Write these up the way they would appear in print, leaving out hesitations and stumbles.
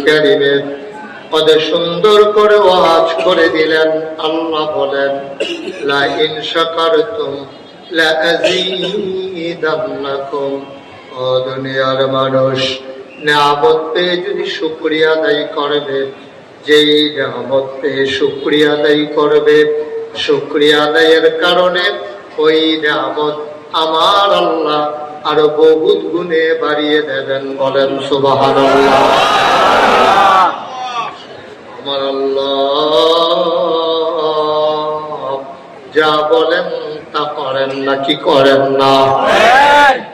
কারীমে কত সুন্দর করে ওয়াজ করে দিলেন। আল্লাহ বলেন লা ইন শাকারতুম লা আযীদান্নাকুম। ও দুনিয়ার মানুষ, নিয়ামত পেয়ে যদি শুকরিয়া আদায় করবে, যেই নিয়ামত পেয়ে শুকরিয়া আদায় করবে, শুকরিয়া আদায়ের কারণে ওই নিয়ামত আমার আল্লাহ আরো বহুত গুণে বাড়িয়ে দেবেন। বলেন সুবহানাল্লাহ। আমার আল্লাহ যা বলেন তা করেন না কি করেন না?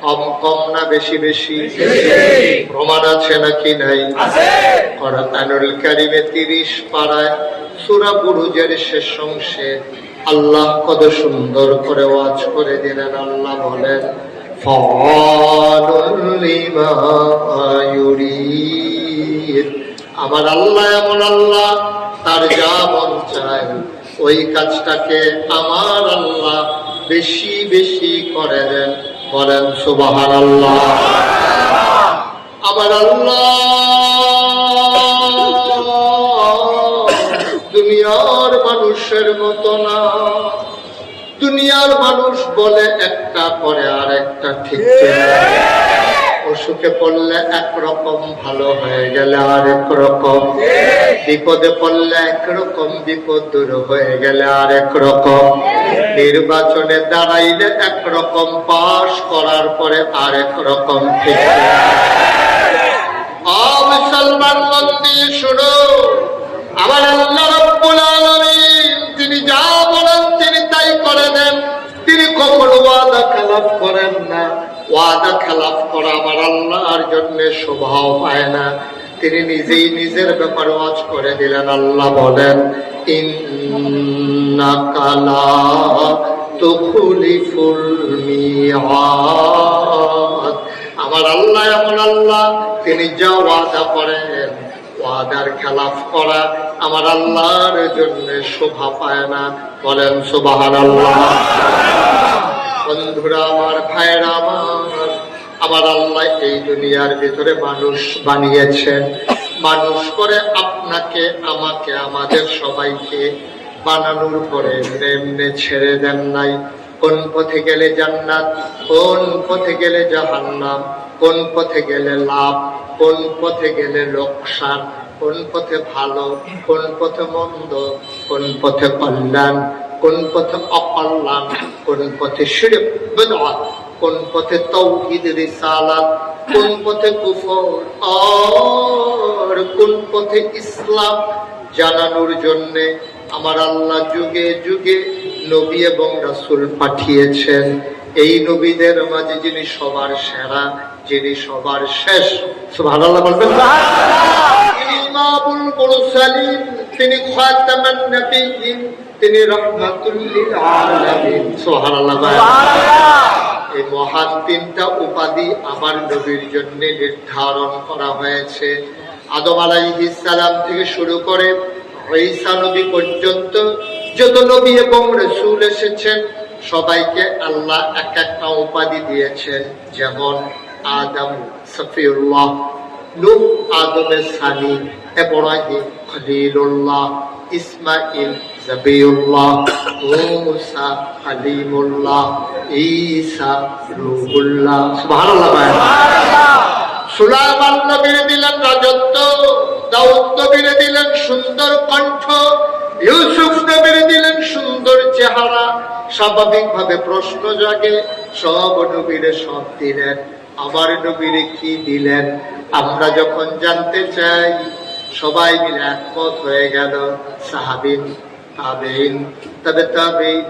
কম কম না বেশি বেশি? প্রমাণ আছে নাকি নাই? কোরআনুল কারীমে 30 পারায় সূরা বুরুজের শেষ অংশে আল্লাহ কত সুন্দর করে ওয়াজ করে দিলেন। আল্লাহ বলেন ফাআলুল লিমা ইউরিদ। আমার আল্লাহ এমন আল্লাহ, তার যা মন চায় ওই কাজটাকে আমার আল্লাহ বেশি বেশি করে দেন। বলেন সুবহানাল্লাহ। আমার আল্লাহ দুনিয়ার মানুষের মতো না। দুনিয়ার মানুষ বলে একটা করে আর একটা ঠিক না। অসুখে পড়লে একরকম, ভালো হয়ে গেলে আরেক রকম, বিপদে পড়লে একরকম, বিপদ দূর হয়ে গেলে আরেক রকম, নির্বাচনে দাঁড়াইলে একরকম, পাশ করার পরে আরেক রকম। ঠিক মুসলমান মন দিয়ে শুনো, আমার আল্লাহ রাব্বুল আলামিন তিনি যা বলেন তিনি তাই করে দেন। তিনি কখনো ওয়াদা খেলাফ করেন না। ওয়াদা খেলাফ করা আমার আল্লাহর জন্য শোভাও পায় না। তিনি নিজেই নিজের ব্যাপারে ওয়াজ করে দিলেন। আল্লাহ বলেন ইন্নাকা লা তুখলিফুল মিআদ। আমার আল্লাহ এমন আল্লাহ, তিনি যা ওয়াদা করেন ওয়াদার খেলাফ করা আমার আল্লাহর জন্য শোভা পায় না। বলেন সুবহানাল্লাহ। বন্ধুরা আমার, ভাইরা আমার, আমার আল্লাহ এই দুনিয়ার ভিতরে মানুষ বানিয়েছেন। মানুষ করে আপনাকে, আমাকে, আমাদের সবাইকে বানানোর পরে এমনি এমনি ছেড়ে দেন নাই। কোন পথে গেলে জান্নাত, কোন পথে গেলে জাহান্নাম, কোন পথে গেলে লাভ, কোন পথে গেলে লোকসান, কোন পথে ভালো, কোন পথে মন্দ, কোন পথে কল্যাণ, কোন পথে অকল্যাণ, কোন পথে শিরক বিদআত, কোন পথে তাওহীদ রিসালাত, কোন পথে কুফর আর কোন পথে ইসলাম জানানোর জন্য আমার আল্লাহ যুগে যুগে নবী এবং রাসূল পাঠিয়েছেন। এই নবীদের মাঝে যিনি সবার সেরা, যিনি সবার শেষ, সুবহানাল্লাহ বলবেন না? তিনি ইমামুল মুরসালিন, তিনি খাতামান নবিয়্যিন, তিনি রাহমাতুল লিল আলামিন। সুবহানাল্লাহ। এই মহান তিনটা উপাধি আমার নবীর জন্য নির্ধারণ করা হয়েছে। আদম আলাইহিস সালাম থেকে শুরু করে ঈসা নবী পর্যন্ত যত নবী এবং রাসূল এসেছেন সবাইকে আল্লাহ এক একটা উপাধি দিয়েছেন। যেমন আদম সফিউল্লাহ, নূহ আদমের সানি, ইব্রাহিম খলিলুল্লাহ, ইসমাইল জাবিউল্লাহ, মুসা কালিমুল্লাহ, ঈসা রূহুল্লাহ। সুবহানাল্লাহ। সুলাইমান নবীর দিলেন রাজত্ব, দাউদ নবীর দিলেন সুন্দর কণ্ঠ, ইউসুফ নবীর দিলেন সুন্দর চেহারা। স্বাভাবিকভাবে প্রশ্ন জাগে, সব নবীরে সব দিলেন, আমার নবীরে কি দিলেন? আমরা যখন জানতে চাই সবাই মিলে একমত হয়ে গেল। সাহাবীন, তাবেঈন, তাবে তাবেঈন,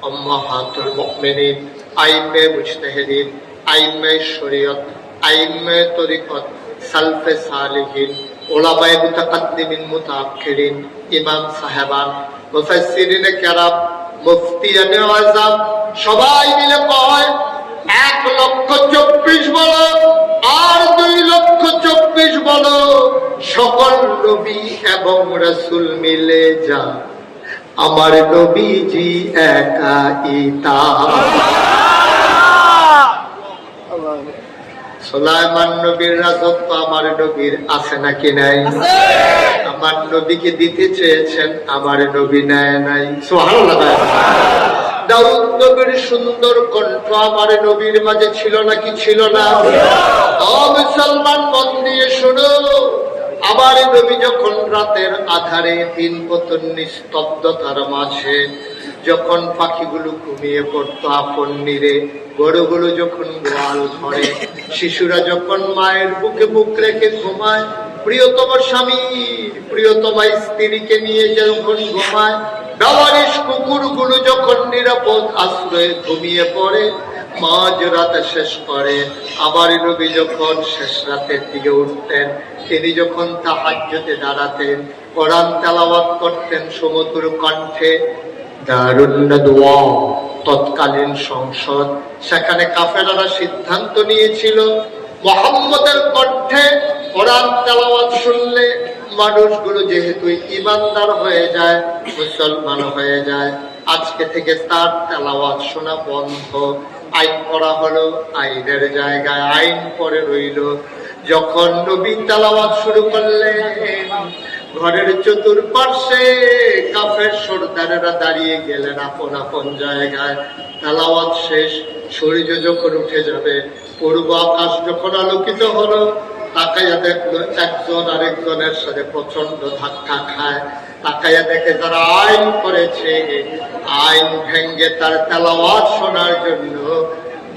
উম্মাহাতুল মুমিনিন, আইম্মে মুজতাহিদিন, আইম্মে শরীয়ত, আইম্মে তরিকত, সালফে সালিহিন, উলামায়ে মুতাকাদ্দিমিন মুতাআখিরিন, ইমাম সাহেবান, মুফাসসিরিনে কেরাম, মুফতিয়ানে আযম সবাই মিলে কয় 1,24,000 বলো আর 2,24,000 বলো, সকল নবী এবং রাসূল মিলে যা আমার নবীজি একাই তা। সুলাইমান নবীর রাজত্ব আমার নবীর আছে নাকি নাই? আমার নবীকে দিতে চেয়েছেন, আমার নবী নেয় নাই। সুবহানাল্লাহ। দাউদ নবীর সুন্দর কণ্ঠ আমার নবীর মাঝে ছিল নাকি ছিল না? ও মুসলমান, মন দিয়ে শোনো, আমার নবী যখন রাতের আধারে দিন পতন নিস্তব্ধতার মাঝে যখন পাখিগুলো ঘুমিয়ে পড়তো আপন নীরে, গরুগুলো যখন গোয়াল ঘরে, শিশুরা যখন মায়ের বুকে বুক রেখে ঘুমায়, প্রিয়তম স্বামী প্রিয়তমা স্ত্রীকে নিয়ে যখন ঘুমায়, ব্যবহারিক কুকুরগুলো যখন নিরাপদ আশ্রয়ে ঘুমিয়ে পড়ে, মাঝ রাতে শেষ করে আবার নবী যখন শেষ রাতের দিকে উঠতেন, তিনি যখন তাহাজ্জুদে দাঁড়াতেন, কোরআন তেলাওয়াত করতেন সুমধুর কণ্ঠে, দারুন নাদওয়া তৎকালীন সংসদ, সেখানে কাফেরারা সিদ্ধান্ত নিয়েছিল মুহাম্মদের কণ্ঠে কোরআন তেলাওয়াত শুনলে মানুষগুলো যেহেতু ঈমানদার হয়ে যায়, মুসলমান হয়ে যায়, আজকে থেকে তার তেলাওয়াত শোনা বন্ধ। আইন করা হলো, আইনের জায়গায় আইন পরে রইল। যখন নবী তেলাওয়াত শুরু করলেন, ঘরের চতুর্পার্শ্বে কাফের সর্দারেরা দাঁড়িয়ে গেলেন আপন আপন জায়গায়। তেলাওয়াত শেষ, সূর্য যখন উঠে যাবে, পূর্ব আকাশ যখন আলোকিত হলো, তাকাইয়া দেখলো একজন আরেকজনের সাথে প্রচন্ড ধাক্কা খায়। তাকাইয়া দেখে যারা আইন করেছে, আইন ভেঙ্গে তার তেলাওয়াত শোনার জন্য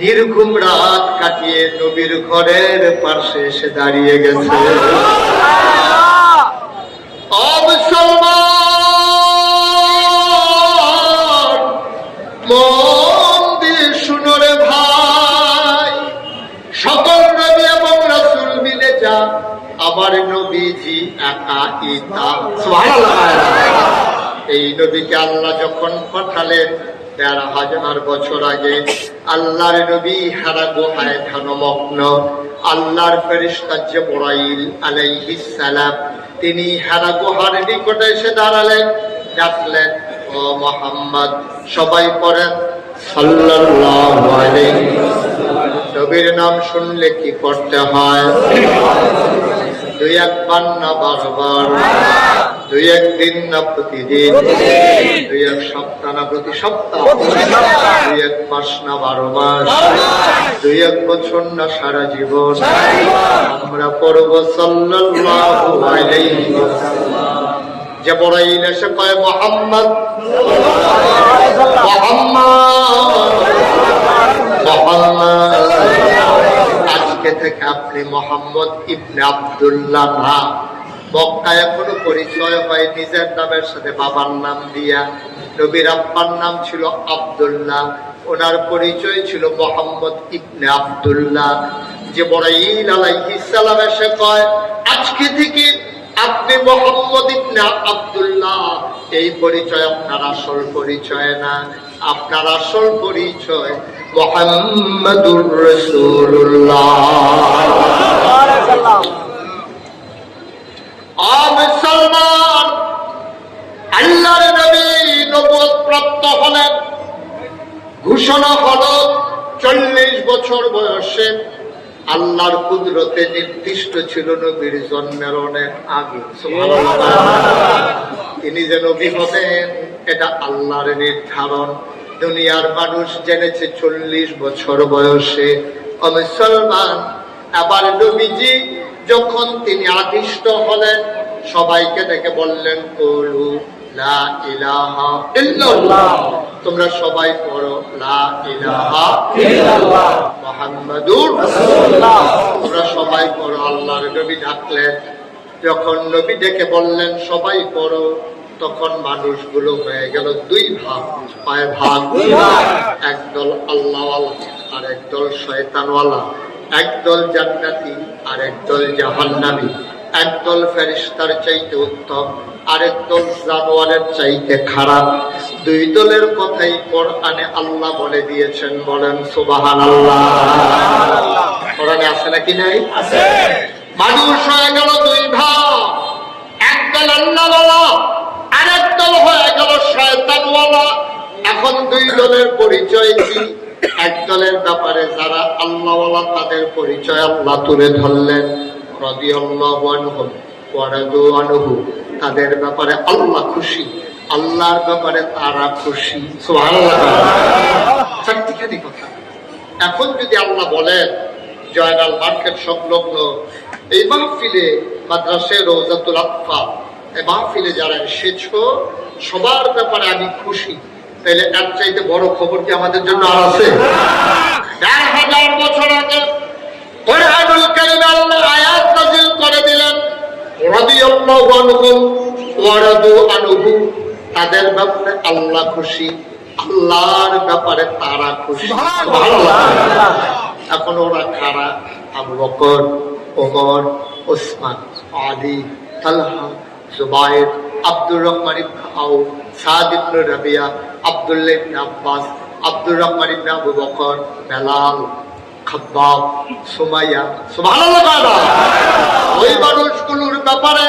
নির্ঘুম রাত কাটিয়ে নবীর ঘরের পাশে এসে দাঁড়িয়ে গেছে। মুসলমান, মন দিয়ে শুনো রে ভাই, সকল নবী এবং রাসূল মিলে যা, আমার নবীজি একা ইতা। সুবহানাল্লাহ। এই নবীকে আল্লাহ যখন পাঠালেন ১৩,০০০ বছর আগে, আল্লাহর নবী হেরা গুহায় ধ্যানমগ্ন। আল্লাহর ফেরেশতা জিবরাইল আলাইহিস সালাম তিনি হেরা গুহার নিকটে এসে দাঁড়ালেন, ডাকলেন, ও মুহাম্মদ। সবাই পড়েন সাল্লাল্লাহু আলাইহি। নবীর নাম শুনলে কি করতে হয়? ২-১ না ১২ বার, ২-১ দিন না প্রতিদিন, ২-১ সপ্তাহ না প্রতি সপ্তাহ, ২-১ মাস না ১২ মাস, ২-১ বছর না সারা জীবন আমরা পড়ব সাল্লাল্লাহু আলাইহি ওয়াসাল্লাম। জিবরাইল এসে কয়, মুহাম্মদ, মুহাম্মদ, মুহাম্মদ, আজকে থেকে আপনি মুহাম্মদ ইবনে আব্দুল্লাহ না। মক্কায় এখনো পরিচয় হয় নিজের নামের সাথে বাবার নাম দিয়া। নবীর আব্বার নাম ছিল আব্দুল্লাহ, ওনার পরিচয় ছিল মুহাম্মদ ইবনে আব্দুল্লাহ। জিবরাইল আলাইহিস সালাম এসে কয়, আজকে থেকে আপনি মুহাম্মদ ইবনে আব্দুল্লাহ। এই পরিচয় আপনার আসল পরিচয় না, আপনার আসল পরিচয় মুহাম্মাদুর রাসূলুল্লাহ। মুসলমান, আল্লাহর নবী নবুয়ত প্রাপ্ত হলেন, ঘোষণা হলো ৪০ বছর বয়সে। আল্লাহর কুদরতে নির্দিষ্ট ছিল নবীর জন্মের অনেক আগে। তিনি যে নবী হবেন এটা আল্লাহর নির্ধারণ। দুনিয়ার মানুষ জেনেছে ৪০ বছর বয়সে। ও মুসলমান, আবার নবীজি যখন তিনি আদিষ্ট হলেন, সবাইকে ডেকে বললেন, কুলু লা ইলাহা ইল্লাল্লাহ। তোমরা সবাই পড়ো লা ইলাহা ইল্লাল্লাহ মুহাম্মাদুর রাসূলুল্লাহ। তোমরা সবাই পড়ো। আল্লাহর নবী ডাকলেন, যখন নবী ডেকে বললেন সবাই পড়ো, তখন মানুষগুলো হয়ে গেল দুই ভাগ, কয় ভাগ? একদল আল্লাহওয়ালা আর একদল শয়তানওয়ালা, একদল জান্নাতি আর একদল জাহান্নামী, একদল ফেরেশতার চাইতে উত্তম, আরেকদল জানোয়ারের চাইতে খারাপ। দুই দলের কথাই কোরআনে আল্লাহ বলে দিয়েছেন। বলেন সুবহানাল্লাহ। কোরআনে আছে নাকি নাই? আছে। মানুষ হয়ে গেল দুই ভাগ, একদল আল্লাহওয়ালা আরেক দল হয়ে গেল শয়তানওয়ালা। এখন দুই দলের পরিচয় কি? একদলের ব্যাপারে যারা আল্লাহওয়ালা তাদের পরিচয় আল্লাহ তুলে ধরলেন। রাদিয়াল্লাহু আনহুম ওয়া রাদু আনহু, তাদের ব্যাপারে আল্লাহ খুশি, আল্লাহর ব্যাপারে তারা খুশি। সুবহানাল্লাহ। চারটিখানি কথা। এখন যদি আল্লাহ বলেন জয়নাল মার্কেট সংলগ্ন এই মাহফিলে, মাদ্রাসায়ে রওজাতুল আতফাল এই মাহফিলে যারা এসেছো সবার ব্যাপারে আমি খুশি, তাহলে এর চাইতে বড় খবর কি আমাদের জন্য আর আছে? ১,০০০ বছর আগে কোরআনুল কারীমে আল্লাহ আয়াত নাযিল করে দিলেন, রাদিয়াল্লাহু আনহুম ওয়া রাদু আনহু, তাদের ব্যাপারে আল্লাহ খুশি, আল্লাহর ব্যাপারে তারা খুশি। সুবহানাল্লাহ। এখন ওরা কারা? আবু বকর, ওমর, ওসমান, আলী, তালহা, জুবায়ের, আব্দুর রহমান ইবনে আউফ, সাদ ইবনে রাবিয়া, আব্দুল্লাহ ইবনে আব্বাস, আব্দুর রহমান ইবনে আবু বকর, বেলাল, খাব্বাব, সুমাইয়া। সুবহানাল্লাহ। ওই মানুষগুলোর ব্যাপারে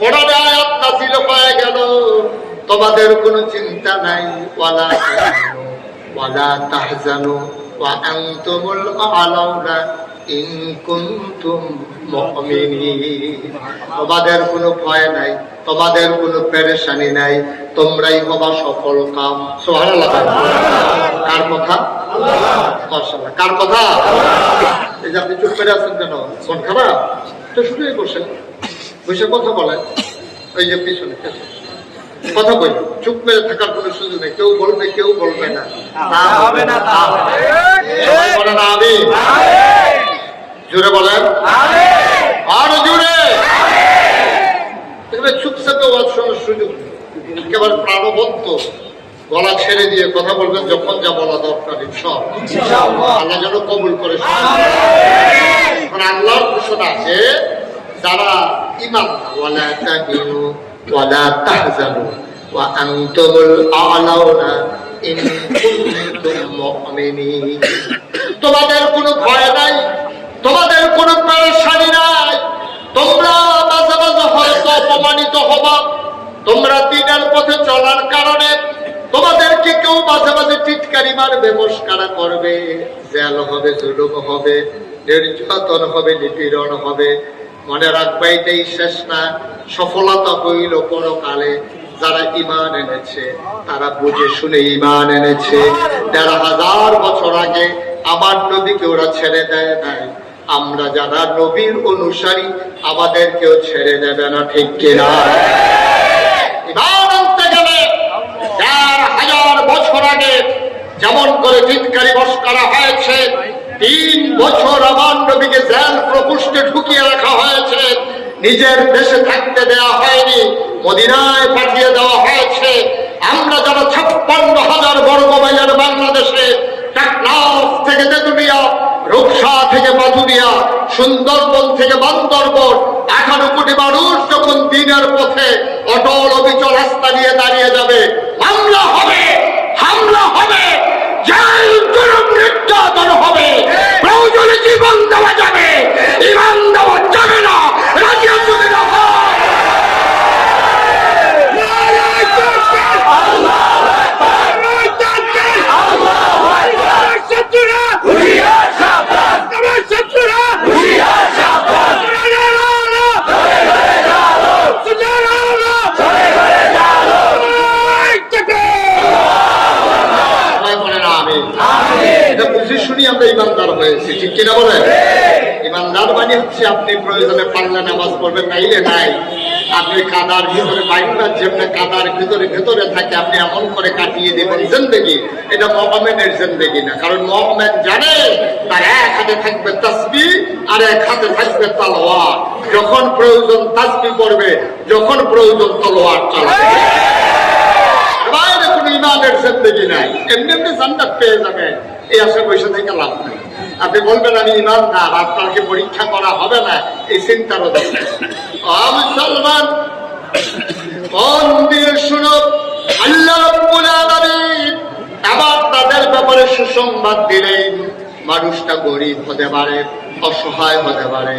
কোরআনে আয়াত নাযিল হয়ে গেল, তোমাদের কোনো চিন্তা নাই, ওয়ালা তাহিনু ওয়ালা তাহজানু ওয়া আনতুমুল আ'লাউনা ইন কুনতুম মুমিনিন। তোমাদের কোনো ভয় নাই, তোমাদের কোনো পেরেশানি নাই, তোমরাই হবা সফল কাম। সুবহানাল্লাহ। কার কথা? মাশাআল্লাহ। কার কথা? এই যে আপনি চুপ করে আছেন কেন? মন খারাপ? তো শুনেই বসেন, বসে কথা বলেন। ওই যে পিছনে কথা বলি, চুপ মেরে থাকার কোনো সুযোগ নেই। কেউ বলবে, কেউ বলবে না। হবে না, সবাই বলেন আমিন। জোরে বলেন আরো জোরে। চুপচাপে ওয়াজ শোনার সুযোগ নেই, একেবারে প্রাণবন্ত গলা ছেড়ে দিয়ে কথা বলবেন যখন যা বলা দরকার। ইনশাআল্লাহ আল্লাহ যেন কবুল করে। আল্লাহর ঘোষণা আছে, যারা ঈমান ওয়ালা তাহিনু ওয়ালা তাহজানু ওয়া আনতুমুল আ'লাউনা ইন কুনতুম মুমিনিন। তোমাদের কোনো ভয় নাই, তোমাদের কোনো পেরেশানি নাই, তোমরা মাঝে মাঝে হয়তো অপমানিত হবা, তোমরা দ্বীনের পথে চলার কারণে তোমাদেরকে কেউ মাঝে মাঝে টিটকারি মারবে, মস্কারা করবে, জেল হবে, জুলুম হবে, নির্যাতন হবে, নিপীড়ন হবে। মনে রাখবা এটাই শেষ না, সফলতা হইল পরকালে। যারা ঈমান এনেছে তারা বুঝে শুনে ঈমান এনেছে। ১,৫০০ বছর আগে আমার নবীকে ওরা ছেড়ে দেয় নাই, আমরা যারা নবীর অনুসারী আমাদেরকেও ছেড়ে দেবে না, ঠিক কিনা? ঈমান আনতে গেলে ১,৫০০ বছর আগে যেমন করে টিটকারি মস্কারা হয়েছে, ৩ বছর আমার নবীকে জেল প্রকোষ্ঠে ঢুকিয়ে রাখা হয়েছে, নিজের দেশে থাকতে দেওয়া হয়নি, মদিনায় পাঠিয়ে দেওয়া হয়েছে। আমরা যারা ৫৬,০০০ বর্গ মাইলের বাংলাদেশে, টেকনাফ থেকে তেতুলিয়া, রূপসা থেকে পাথুরিয়া, সুন্দরবন থেকে বান্দরবন, ১৮ কোটি মানুষ যখন দিনের পথে অটল অবিচল রাস্তা নিয়ে দাঁড়িয়ে যাবে, মামলা হবে, হামলা হবে, জেল জুলুম নির্যাতন হবে, প্রয়োজনে জীবন দেওয়া যাবে, ঈমান দেওয়া যাবে না। রাজি আছো কিনা? আমরা ইমানদার হয়েছি, ঠিক কিনা বলেন? ইমানদার মানে হচ্ছে আপনি প্রয়োজনে পারলে নামাজ পড়বেন, নাইলে নাই। আপনি কাদার ভিতরে বাইকটা যেমনি কাদার ভিতরে ভেতরে থাকে আপনি এমন করে কাটিয়ে দেবেন জিন্দেগি। এটা মুমিনের জিন্দেগি না, কারণ মুমিন জানে তার এক হাতে থাকবে তাসবিহ আর এক হাতে থাকবে তলোয়ার। যখন প্রয়োজন তাসবিহ পড়বে, যখন প্রয়োজন তলোয়ার চালাবে। বাইরে কোনো ইমানের জিন্দেগি নাই, এমনি এমনি জান্নাত পেয়ে যাবেন, এই আশা পয়সা থেকে লাভ নেই। আপনি বলবেন আমি ইমানদার, আপনাকে পরীক্ষা করা হবে না, এই চিন্তারও দেখবেন। মুসলমান মন দিয়ে শুনো, আল্লাহ রাব্বুল আলামিন আবার তাদের ব্যাপারে সুসংবাদ দিলেন। মানুষটা গরিব হতে পারে, অসহায় হতে পারে,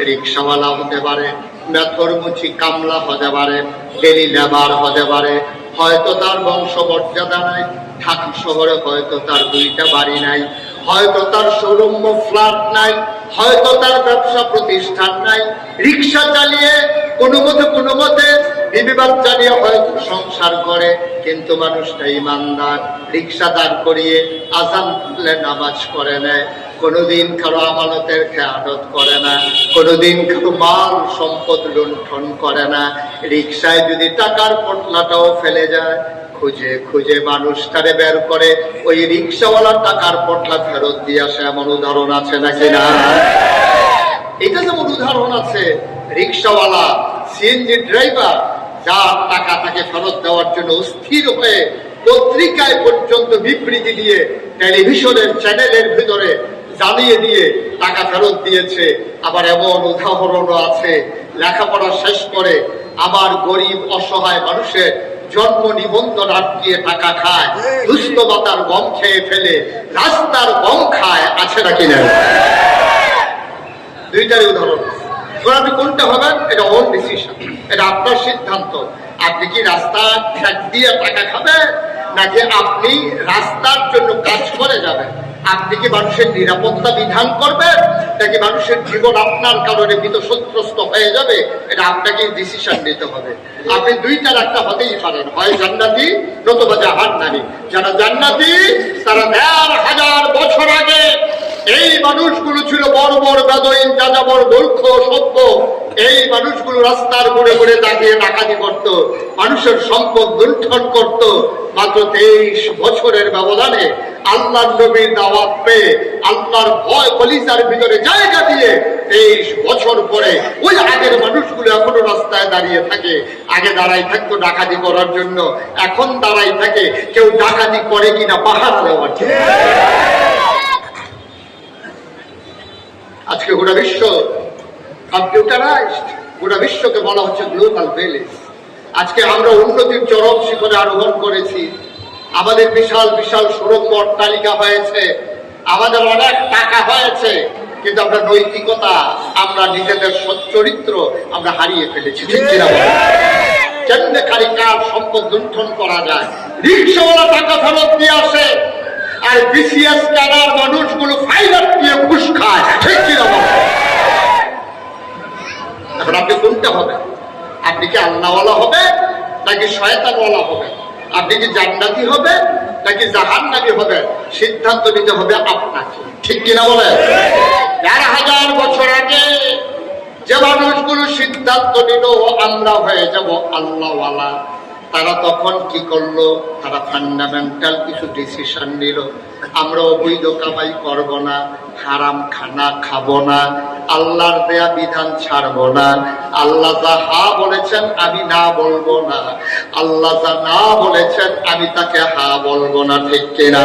রিক্সাওয়ালা হতে পারে, মেথরমুচি কামলা হতে পারে, ডেলি লেবার হতে পারে, হয়তো তার বংশ মর্যাদা নাই, ঢাকা শহরে হয়তো তার 2টা বাড়ি নাই, হয়তো তার শোরুম ফ্ল্যাট নাই, হয়তো তার ব্যবসা প্রতিষ্ঠান নাই, রিক্সা চালিয়ে কোনো মতে বিবি বাচ্চা নিয়ে হয়তো সংসার করে, কিন্তু মানুষটা ইমানদার, রিক্সা দাঁড় করিয়ে আজান তুলে নামাজ পড়ে নেয়, কোনোদিন কারো আমানতের খেয়ানত করে না, কোনোদিন কারো মাল সম্পদ লুণ্ঠন করে না। রিক্সায় যদি টাকার পটলাটাও ফেলে যায়, খুঁজে খুঁজে মানুষটারে বের করে ওই রিক্সাওয়ালা টাকার পটলা ফেরত দিয়ে আসে, এমন উদাহরণ আছে নাকি না? এটা যেমন উদাহরণ আছে, রিক্সাওয়ালা, সিএনজি ড্রাইভার যার টাকা তাকে ফেরত দেওয়ার জন্য অস্থির হয়ে পত্রিকায় পর্যন্ত বিবৃতি দিয়ে টেলিভিশনের চ্যানেলের ভিতরে জানিয়ে দিয়ে টাকা ফেরত দিয়েছে। আবার এমন উদাহরণও আছে, লেখাপড়া শেষ করে আবার গরিব অসহায় মানুষের জন্ম নিবন্ধন আটকিয়ে টাকা খায়, দুস্থ মাতার গম খেয়ে ফেলে রাস্তার গম খায়, আছে নাকি না? 2টারই উদাহরণ। আপনি কোনটা হবেন এটা ওন ডিসিশন, এটা আপনার সিদ্ধান্ত। আপনি কি রাস্তা দিয়ে টাকা খাবেন, নাকি আপনি রাস্তার জন্য কাজ করে যাবেন? আপনি কি মানুষের নিরাপত্তা বিধান করবেন, নাকি মানুষের জীবন আপনার কারণে বিতসন্ত্রস্ত হয়ে যাবে? এটা আপনাকে ডিসিশন নিতে হবে। আপনি 2টার একটা হতেই পারেন, হয় জান্নাতি নতুবা জাহান্নামী। যারা জান্নাতি তারা 1000 বছর আগে এই মানুষগুলো ছিল বড় বড় বেদইন, যাযাবর, মূর্খ, সভ্য। এই মানুষগুলো রাস্তার ঘুরে ঘুরে তাকিয়ে ডাকাতি করত, মানুষের সম্পদ লুণ্ঠন করত। মাত্র 23 বছরের ব্যবধানে আল্লাহর নবীর দাওয়াত পেয়ে, আল্লাহর ভয় কলিজার ভিতরে জায়গা দিয়ে 23 বছর পরে ওই আগের মানুষগুলো এখনো রাস্তায় দাঁড়িয়ে থাকে। আগে দাঁড়াই থাকতো ডাকাতি করার জন্য, এখন দাঁড়াই থাকে কেউ ডাকাতি করে কিনা পাহারা দেওয়ার জন্য। আজকে গোটা বিশ্ব কম্পিউটারাইজড, গোটা বিশ্বকে বলা হচ্ছে গ্লোবাল ভিলেজ। আজকে আমরা উন্নতির চরম শিখরে আরোহণ করেছি, আমাদের বিশাল বিশাল সুরঙ্গ অট্টালিকা হয়েছে, আমাদের অনেক টাকা হয়েছে, কিন্তু আমরা নৈতিকতা, আমরা নিজেদের সচ্চরিত্র আমরা হারিয়ে ফেলেছি। ঠিক কিনা বলেন? কেমনে কারিকার সম্পদ লুণ্ঠন করা যায়? রিক্সাওয়ালা টাকা ফেরত দিয়ে আসে, আর বিসিএস ক্যাডার মানুষগুলো ফাইলার দিয়ে ঘুষ খায়। ঠিক কিনা বলেন? এখন আপনি কোনটা হবেন? আপনি কি আল্লাহওয়ালা হবে নাকি শয়তানওয়ালা হবে? আপনি কি জান্নাতি হবে নাকি জাহান্নামী হবে? সিদ্ধান্ত নিতে হবে আপনাকে। ঠিক কিনা বলে? 1000 বছর আগে যে মানুষগুলো সিদ্ধান্ত নিল আমরা হয়ে যাব আল্লাহওয়ালা, তারা তখন কি করলো? তারা ফান্ডামেন্টাল কিছু ডিসিশন নিল। আমরা অবৈধ কামাই করব না, হারাম খানা খাবো না, আল্লাহর দেয়া বিধান ছাড়বো না, আল্লাহ যা হা বলেছেন আমি না বলবো না, আল্লাহ যা না বলেছেন আমি তাকে হা বলবো না। ঠিক কিনা?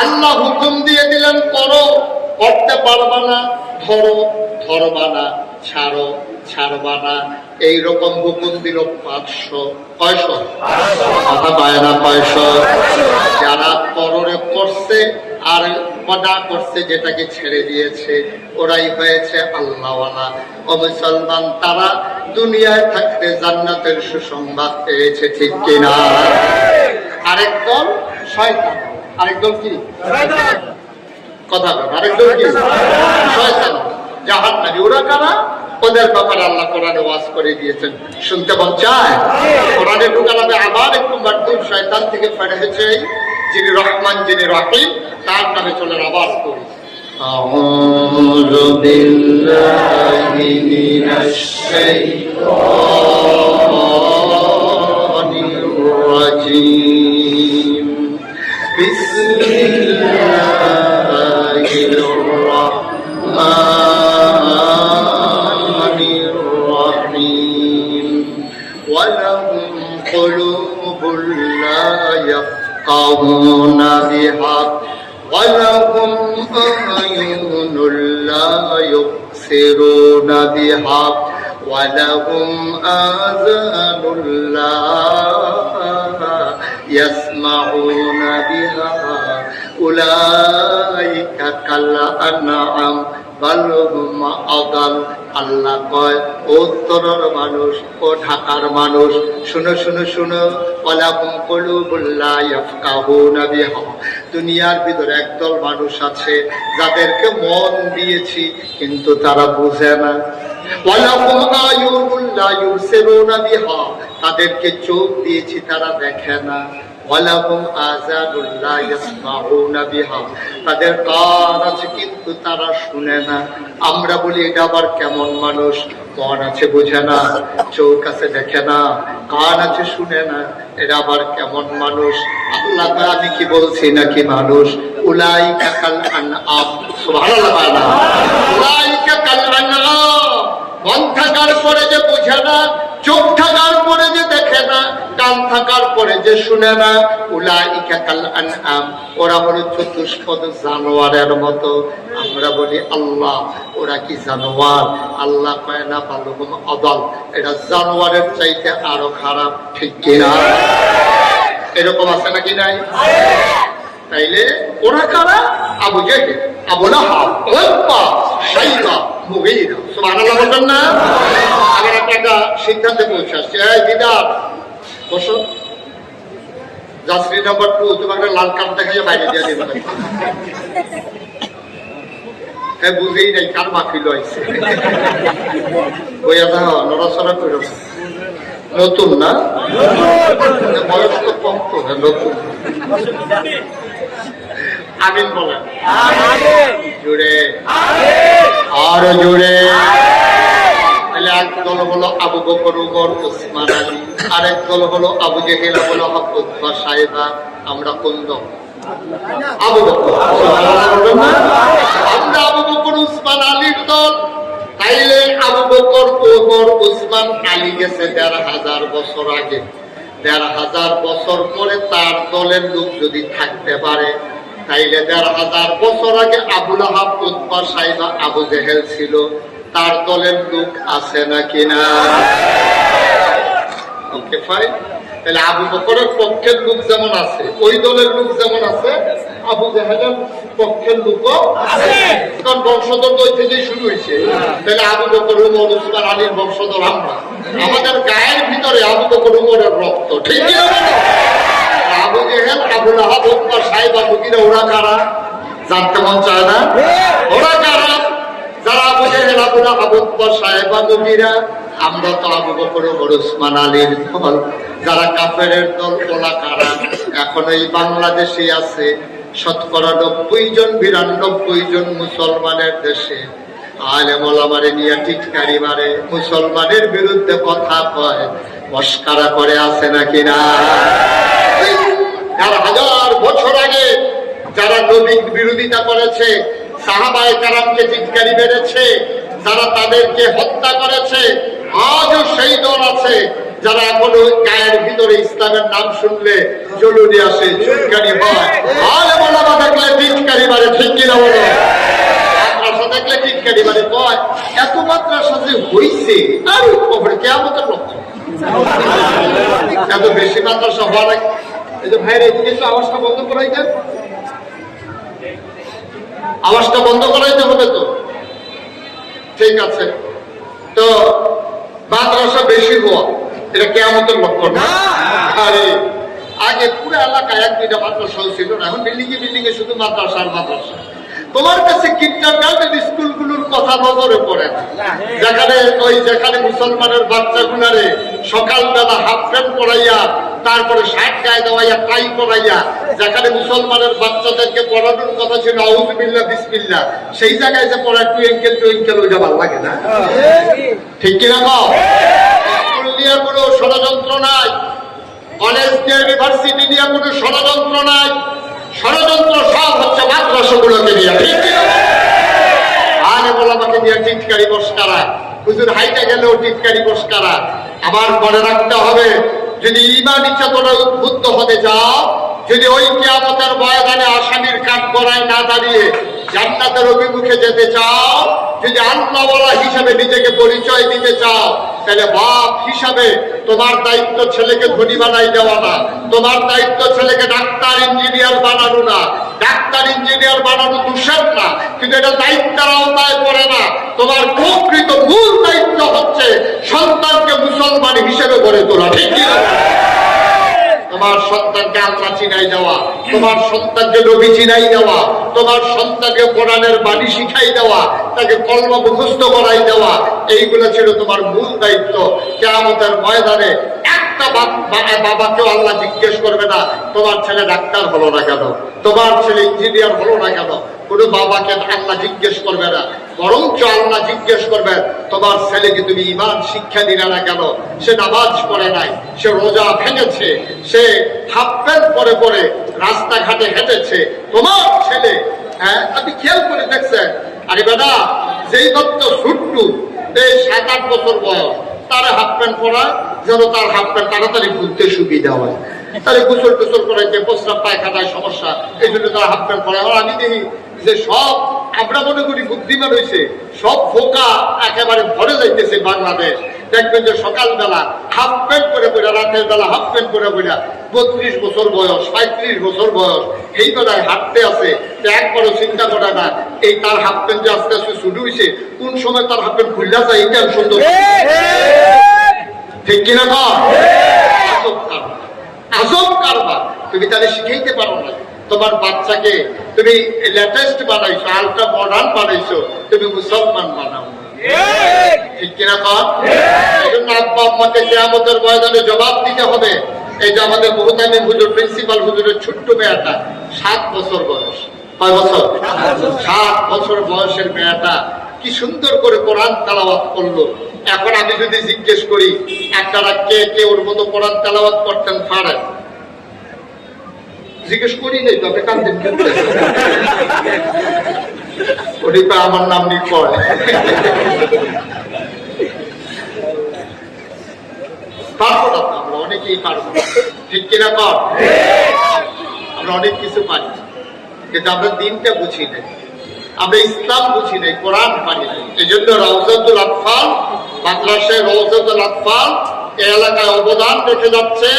আল্লাহ হুকুম দিয়ে দিলেন করো, করতে পারবা না, ধরো, ধরবা না, ছাড়ো, ছাড়বা না। এইরকম হুকুম দিল 500। 500 কথা পায় না? 500। যারা পররে করছে আর না করছে, যেটাকে ছেড়ে দিয়েছে, ওরাই হয়েছে আল্লাহওয়ালা। ও মুসলমান, তারা দুনিয়ায় থাকতে জান্নাতের সুসংবাদ পেয়েছে। ঠিক কিনা? আরেক দল শয়তান। আরেক দল কি? কথা বল। আরেক দল কি? শয়তান, জাহান্নামী। ওরা কারা? ওদের ব্যাপারে আল্লাহ কোরআনে ওয়াজ করে দিয়েছেন। শুনতে মন চায়? কোরআনে ঢুকালামে আবার একটু মারদুর শয়তান থেকে ফেরেছে যিনি রহমান, যিনি রহিম, তার নামে চলে আবার করি। আউযু বিল্লাহি মিনাশ শাইতানির রাজীম। বিসমিল্লাহির রাহমানির রাহিম। ওয়ালাহুম কুলুবুন লা ইয়াফকাহুনা বিহা ওয়ালাহুম আ'য়ুনুন লা ইউবসিরুনা বিহা ওয়ালাহুম আযানুন লা ইয়াসমাউনা বিহা উলাইকা কাল আনআম বাল হুম আদাল আল্লাহ কয় ও উত্তরের মানুষ, ও ঢাকার মানুষ, শুনো শুনো শুনো, ওয়ালাকুম কুলুবুল লা ইয়াফকাহুনা বিহা। দুনিয়ার ভিতরে একদল মানুষ আছে যাদেরকে মন দিয়েছি কিন্তু তারা বুঝে না। ওয়ালাকুম আয়ুনুল লা ইউবসিরুনা বিহা, তাদেরকে চোখ দিয়েছি তারা দেখে না। ওয়ালাকুম আযানুল লা ইয়াসমাউনা বিহা, তাদের কান আছে কিন্তু তারা শুনে না। আমরা বলি এটা আবার কেমন মানুষ? মন আছে বুঝে না, চোখ আছে দেখে না, কান আছে শুনে না, এটা আবার কেমন মানুষ? আল্লাহ কয় আমি কি বলছি নাকি মানুষ? উলাইকা কাল আনআম, সুবহানাল্লাহ, উলাইকা কাল আনআম। মন থাকার পরে যে বুঝে না, চোখ থাকার পরে যে দেখে না, কান থাকার পরে যে শুনে না, উলাইকা কাল আনআম, ওরা হলো চতুষ্পদ জানোয়ারের মতো। আমরা বলি আল্লাহ ওরা কি জানোয়ার? আল্লাহ কয় না, বালুহুম আদাল, এটা জানোয়ারের চাইতে আরো খারাপ। ঠিক কিনা? এরকম আছে নাকি নাই? তাইলে ওরা কারা? আবু জেহেল, আবু লাহাব, উতবা, শাইবা, মুগীরা। সুবহানাল্লাহ বলবেন না? আমরা একটা সিদ্ধান্তে পৌঁছে আসছি। এই দিদার বসো, যাত্রী নাম্বার 2, তোমাকে লাল কার্ড দেখাইয়া বাইরে দিয়ে দিবে। হ্যাঁ, বুঝেই নাই কার মাহফিল হয়েছে। বইয়া যাও, নড়াচড়া করো। নতুন না, বয়স তো কম তো, নতুন। আমিন বলেন। জুড়ে আরো জুড়ে। তাহলে এক দল হলো আবু বকর, উমর, ওসমান, আলী। আরেক দল হলো আবু জেহেল, আবু লাহাব, উতবা, শাইবা। আমরা কোন দল? আবু বকর। আমরা আবু বকর, উসমান, আলীর দল। তাইলে আবু বকর, ওমর, ওসমান, আলী গেছে ১৫০০ বছর আগে। ১৫০০ বছর পরে তার দলের লোক যদি থাকতে পারে, তাইলে ১৫০০ বছর আগে আবু লাহাব, উতবা, শাইবা, আবু জেহেল ছিল। তার দলের লোক আছে নাকি না? Okay fine. তাহলে আবু বকরের পক্ষের লোক যেমন আছে, ওই দলের লোক যেমন আছে, আবু জেহেলের পক্ষের লোকও আছে। কারণ বংশধর ওই থেকেই শুরু হয়েছে। তাহলে আবু বকর, উমর, ওসমান, আলীর বংশধর আমরা। আমাদের গায়ের ভিতরে আবু বকর, উমরের রক্ত। ঠিক কি না? আবু জেহেল, আবু লাহাব, উতবা, শাইবা, মুগীরা, ওরা কারা? জানতে মন চায় না? ওরা কারা? যারা আবু জেহেল, আবু লাহাব, উতবা, শাইবা, মুগীরা। আমরা তো আবু বকর, উমর, ওসমান, আলীর দল। যারা কাফেরের দল, ওরা কারা? এখন এই বাংলাদেশে আছে শতকরা ৯০ জন, ৯২ জন মুসলমানের দেশে। আলেম ওলামারে নিয়ে টিটকারি মারে, মুসলমানের বিরুদ্ধে কথা কয়, মস্কারা করে। আছে নাকি না? ১,০০০ বছর আগে যারা নবীর বিরোধিতা করেছে, সাহাবায়ে কেরামকে টিটকারি মেরেছে, যারা তাদেরকে হত্যা করেছে, আজও সেই দল আছে যারা এখনো গায়ের ভিতরে ইসলামের নাম শুনলে জলুনি আসে, চুলকানি হয়। আলেম ওলামা দেখলে টিটকারি মারে। ঠিক কিনা বলো? মাদ্রাসা দেখলে টিটকারি মারে। কয় এত মাদ্রাসা যে হইছে, আর কবরে কিয়ামতের লক্ষণ। এত বেশি মাদ্রাসা হওয়া লাগে। এই যে ভাইরা এদিকে একটু আওয়াজটা বন্ধ করাইতে, আওয়াজটা বন্ধ করাইতে হবে তো। ঠিক আছে, তো মাদ্রাসা বেশি হওয়া এটা কিয়ামতের লক্ষণ না? আরে আগে পুরো এলাকায় ১-২টা মাদ্রাসা ছিল না, এখন বিল্ডিং এ শুধু মাদ্রাসা আর মাদ্রাসা। তোমার কাছে কিন্ডারগার্টেন স্কুলগুলোর কথা নজরে পড়ে না, যেখানে মুসলমানের বাচ্চাগুলারে সকালবেলা হাফ প্যান্ট পরাইয়া, তারপরে শার্ট গায়ে দেওয়াইয়া, টাই পরাইয়া, যেখানে মুসলমানের বাচ্চাদেরকে পড়ানোর কথা ছিল আউযুবিল্লাহ বিসমিল্লাহ, সেই জায়গায় যে পড়া টুইঙ্কেল টুইঙ্কেল, ওইটা ভালো লাগে না? ঠিক কিনা কও? স্কুল নিয়ে কোনো ষড়যন্ত্র নাই, কলেজ ইউনিভার্সিটি নিয়ে কোনো ষড়যন্ত্র নাই। ষড়যন্ত্র সব হচ্ছে মাদ্রাসাগুলোকে নিয়ে। ঠিক কিনা? আলেম ওলামাকে দিয়ে টিটকারি মস্কারা, হুজুর হাইটে গেলেও টিটকারি মস্কারা। আবার মনে রাখতে হবে, যদি ঈমানি চেতনা উদ্বুদ্ধ হতে যাও, যদি ওই কিয়ামতের ময়দানে আসামির কাঠ গড়ায় না দাঁড়িয়ে জান্নাতের অভিমুখে যেতে চাও, যদি আল্লাহওয়ালা হিসাবে নিজেকে পরিচয় দিতে চাও, তাহলে বাপ হিসাবে তোমার দায়িত্ব ছেলেকে ধনী বানাই দেওয়া না, তোমার দায়িত্ব ছেলেকে ডাক্তার ইঞ্জিনিয়ার বানানো না। ডাক্তার ইঞ্জিনিয়ার বানানো দোষের না, কিন্তু এটা দায়িত্বের আওতায় পড়ে না। তোমার প্রকৃত মূল দায়িত্ব হচ্ছে সন্তানকে মুসলমান হিসেবে গড়ে তোলা, ঠিক কি না? তোমার সন্তানকে আল্লাহ চিনাই দেওয়া, তোমার সন্তানকে নবী চিনাই দেওয়া, তোমার সন্তানকে কোরআনের বাণী শিখাই দেওয়া, তাকে কলমা মুখস্থ করাই দেওয়া, এইগুলো ছিল তোমার মূল দায়িত্ব। কিয়ামতের ময়দানে একটা বাবাকেও আল্লাহ জিজ্ঞেস করবে না তোমার ছেলে ডাক্তার হলো না কেন, তোমার ছেলে ইঞ্জিনিয়ার হলো না কেন। কোনো বাবাকে আল্লাহ জিজ্ঞেস করবে না, বরঞ্চ আল্লাহ জিজ্ঞেস করবেন তোমার ছেলেকে তুমি ঈমান শিক্ষা দিলে না কেন, সে নামাজ পড়ে নাই, সে রোজা ভেঙেছে, সে হাফ প্যান্ট পরে পরে রাস্তাঘাটে হেঁটেছে, তোমার ছেলে। হ্যাঁ, আপনি খেয়াল করে দেখছেন, আরে বেটা যেই দত্ত ছুট্টু এই 7-8 বছর বয়স, তার হাফ প্যান্ট পরা যেন তার হাফ প্যান্ট তাড়াতাড়ি ঘুরতে সুবিধা হয়, তাহলে গোসল টোসল করাইতে প্রস্রাব পায়খানায় সমস্যা, এই জন্য তারা হাফ প্যান্ট পরে। আর আমি দেখি যে সব আমরা মনে করি বুদ্ধিমান হয়েছে, সব ফোকা একেবারে ভরে যাইতেছে বাংলাদেশ। দেখবেন যে সকালবেলা হাফ প্যান্ট করে পড়া, রাতের বেলা হাফ প্যান্ট করে পড়া, 32 বছর বয়স, 35 বছর বয়স, এই বেলায় হাঁটতে আছে, একবারও চিন্তা করে না এই তার হাফ প্যান্ট যে আস্তে আস্তে শুরু হয়েছে, কোন সময় তার হাফ প্যান্ট খুললা যায় এটা সুন্দর, ঠিক কিনা? আজব কারবার। তুমি তাহলে শিখাইতে পারো না, তোমার বাচ্চাকে তুমি লেটেস্ট বানাইছো, আলট্রা মডার্ন বানাইছো, তুমি মুসলমান বানাও, ঠিক কিনা? এই জন্য আব্বা আম্মাকে কিয়ামতের ময়দানে জবাব দিতে হবে। এই যে আমাদের মুহতামিম হুজুর, প্রিন্সিপাল হুজুরের ছোট্ট মেয়েটা 7 বছর বয়স, 5 বছর, 7 বছর বয়সের মেয়েটা কি সুন্দর করে কোরআন তেলাওয়াত করলো। এখন আমি যদি জিজ্ঞেস করি আপনারা কে কে ওর মতো কোরআন তেলাওয়াত করতেন পারেন, জিজ্ঞেস করি নেই, তবে কান্দেন ওটা আমার নাম নিয়ে পড়ে। পারবো না, আমরা অনেকেই পারবো, ঠিক কিনা? কর আমরা অনেক কিছু পারি, কিন্তু আমরা দিনটা বুঝি নাই, আমরা ইসলাম বুঝি নাই, কোরআন পারি নাই। এই জন্য রওজাতুল আতফাল, বাংলাদেশের রওজাতুল আতফাল এই এলাকায় অবদান রেখে যাচ্ছে।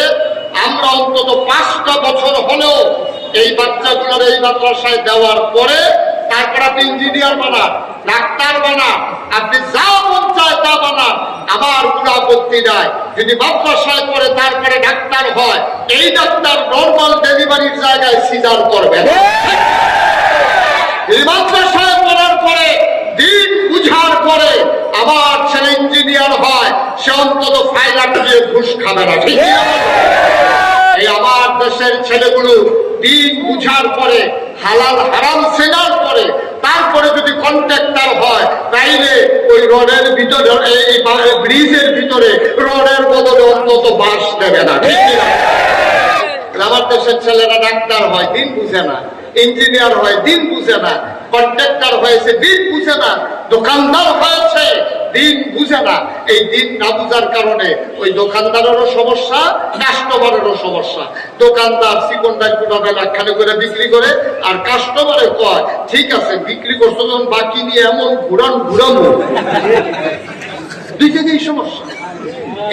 আমরা অন্তত 5টা বছর হলেও এই বাচ্চাগুলোর এই মাদ্রাসায় দেওয়ার পরে তারপর আপনি ইঞ্জিনিয়ার বানান, ডাক্তার বানান, আপনি যা মন চায় তা বানান, আমার কোনো আপত্তি নাই। যদি মাদ্রাসায় পড়ে তারপরে ডাক্তার হয়, এই ডাক্তার নর্মাল ডেলিভারির জায়গায় সিজার করবেন। এই মাদ্রাসায় পড়ার পরে দিন বুঝার পরে আমার ছেলে ইঞ্জিনিয়ার হয়, সে অন্তত ফাইলার দিয়ে ঘুষ খাবে না, ঠিক আছে? এই আমার দেশের ছেলেগুলো দিন বুঝার পরে, হালাল হারাম চেনার পরে, তারপরে যদি কন্ট্রাক্টর হয়, তাইলে ওই রডের ভিতরে, এই ব্রিজের ভিতরে রডের বদলে অন্তত বাঁশ দেবে না, ঠিক আছে? আমার দেশের ছেলেরা ডাক্তার হয়, দিন বুঝে না, ইঞ্জিনিয়ার হয়, দিন বুঝে না, কন্ট্রাক্টর হয়েছে, দিন বুঝে না, দোকানদার হয়েছে, দিন বুঝে না। এই দিন না বুঝার কারণে ওই দোকানদারেরও সমস্যা, কাস্টমারেরও সমস্যা। দোকানদার চিকনদার কোটাবে লাখখানে করে বিক্রি করে, আর কাস্টমারে কয় ঠিক আছে বিক্রি করছো, যখন বাকি নিয়ে এমন ঘুরানো, দুইটাতেই সমস্যা।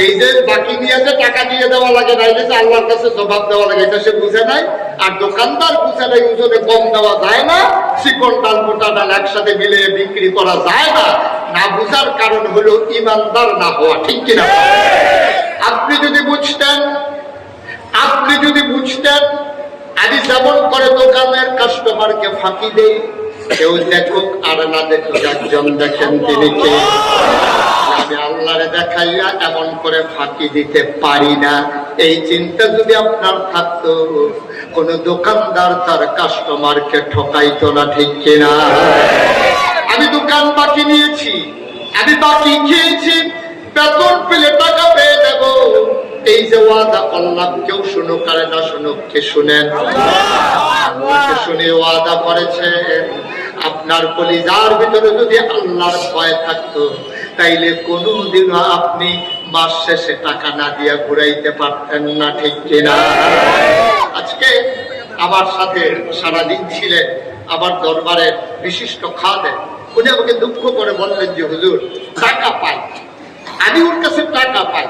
এই যে বাকি নিয়ে যে টাকা দিয়ে দেওয়া লাগে না, এই যে আল্লাহর কাছে জবাব দেওয়া লাগে, এটা সে বুঝে নাই। আর দোকানদার বুঝে নাই ওজনে কম দেওয়া যায় না, চিকন ডাল মোটা ডাল একসাথে মিলিয়ে বিক্রি করা যায় না। না বুঝার কারণ হলো ইমানদার না হওয়া, ঠিক কিনা? আপনি যদি বুঝতেন আমি যেমন করে দোকানের কাস্টমারকে ফাঁকি দেই, কেউ দেখুক আর না দেখুক, একজন দেখেন তিনি কে। আমি আল্লাহরে দেখাইয়া এমন করে ফাঁকি দিতে পারি না। এই চিন্তা যদি আপনার থাকতো, কোন দোকানদার তার কাস্টমারকে ঠকাইতো না, ঠিক কিনা? আমি দোকান বাকি নিয়েছি, আমি বাকি খেয়েছি, বেতন পেলে টাকা পেয়ে দেব, এই যে ওয়াদা করলাম, কেউ শুনুক আর না শুনুক, কে শুনেন? শুনে ওয়াদা করেছেন। আপনার কলিজার ভিতরে যদি আল্লাহর ভয় থাকতো, তাইলে কোনদিনও আপনি মাস শেষে টাকা না দিয়া ঘুরাইতে পারতেন না, ঠিক কিনা? আজকে আমার সাথে সারাদিন ছিলেন, আমার দরবারে বিশিষ্ট খাদেম, উনি আমাকে দুঃখ করে বললেন যে হুজুর টাকা পাই, আমি ওর কাছে টাকা পাই,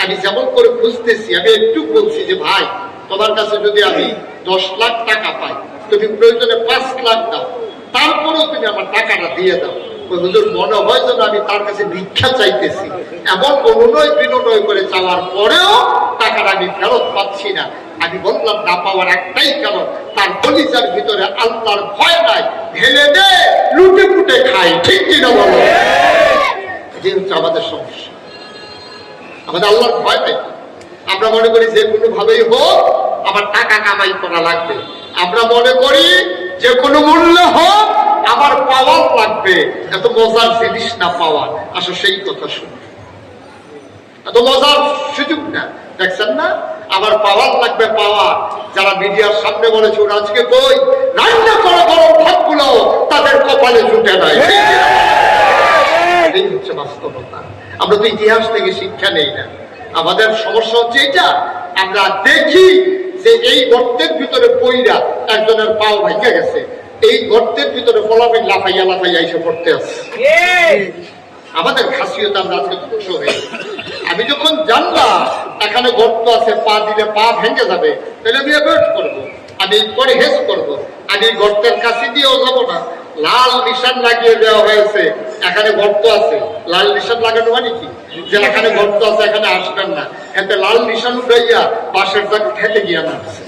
আমি যেমন করে খুঁজতেছি, আমি একটু বলছি যে ভাই তোমার কাছে যদি আমি 10 লাখ টাকা পাই, তুমি প্রয়োজনে 5 লাখ দাও, তারপরেও তুমি আমার টাকাটা দিয়ে দাও। হুজুর মনে হয় যেন আমি তার কাছে ভিক্ষা চাইতেছি, এমন অনুনয় বিনয় করে চাওয়ার পরেও টাকাটা আমি ফেরত পাচ্ছি না। আমি বললাম না পাওয়ার একটাই কারণ, তার কলিজার ভিতরে আল্লাহর ভয় নাই, ঢেলে দে লুটে পুটে খাই। ঠিক কিনা বলো? যে হচ্ছে আমাদের সমস্যা, আমাদের আল্লাহর ভয় নাই। আমরা মনে করি যে কোনো ভাবেই হোক আমার টাকা কামাই করা লাগবে, আমরা মনে করি যে কোনো মূল্য হোক আমার পাওয়ার লাগবে। এত মজার জিনিস না পাওয়ার, আসলে সেই কথা শুনে এত মজার সুযোগ না। দেখছেন না, আমার পাওয়ার লাগবে পাওয়ার। যারা মিডিয়ার সামনে বলেছে ওরা আজকে কই রান্না করা গরম ভাতগুলো তাদের কপালে জুটে নাই। এই হচ্ছে বাস্তবতা। আমরা তো ইতিহাস থেকে শিক্ষা নেই না। আমাদের সমস্যা হচ্ছে এটা, আমরা দেখি যে এই গর্তের ভিতরে পইরা একজনের পাও ভাইয়া গেছে, এই গর্তের ভিতরে ফলাফল লাফাইয়া লাফাইয়া এসে পড়তে আছে। আমাদের খাসিয়ত আমরা আজকে ধ্বংস হয়ে, আমি যখন জানলাম এখানে গর্ত আছে, পা দিলে পা ভেঙে যাবে, তাহলে আমি অ্যাভয়েড করবো, আমি পরহেজ করবো, আমি গর্তের কাছে দিয়েও যাবো না। লাল নিশান লাগিয়ে দেওয়া হয়েছে, এখানে গর্ত আছে, লাল নিশান লাগানো মানে কি যে এখানে গর্ত আছে এখানে আসবেন না, এতে লাল নিশান উঠাইয়া বাসের জায়গা খেতে গিয়া নামছে।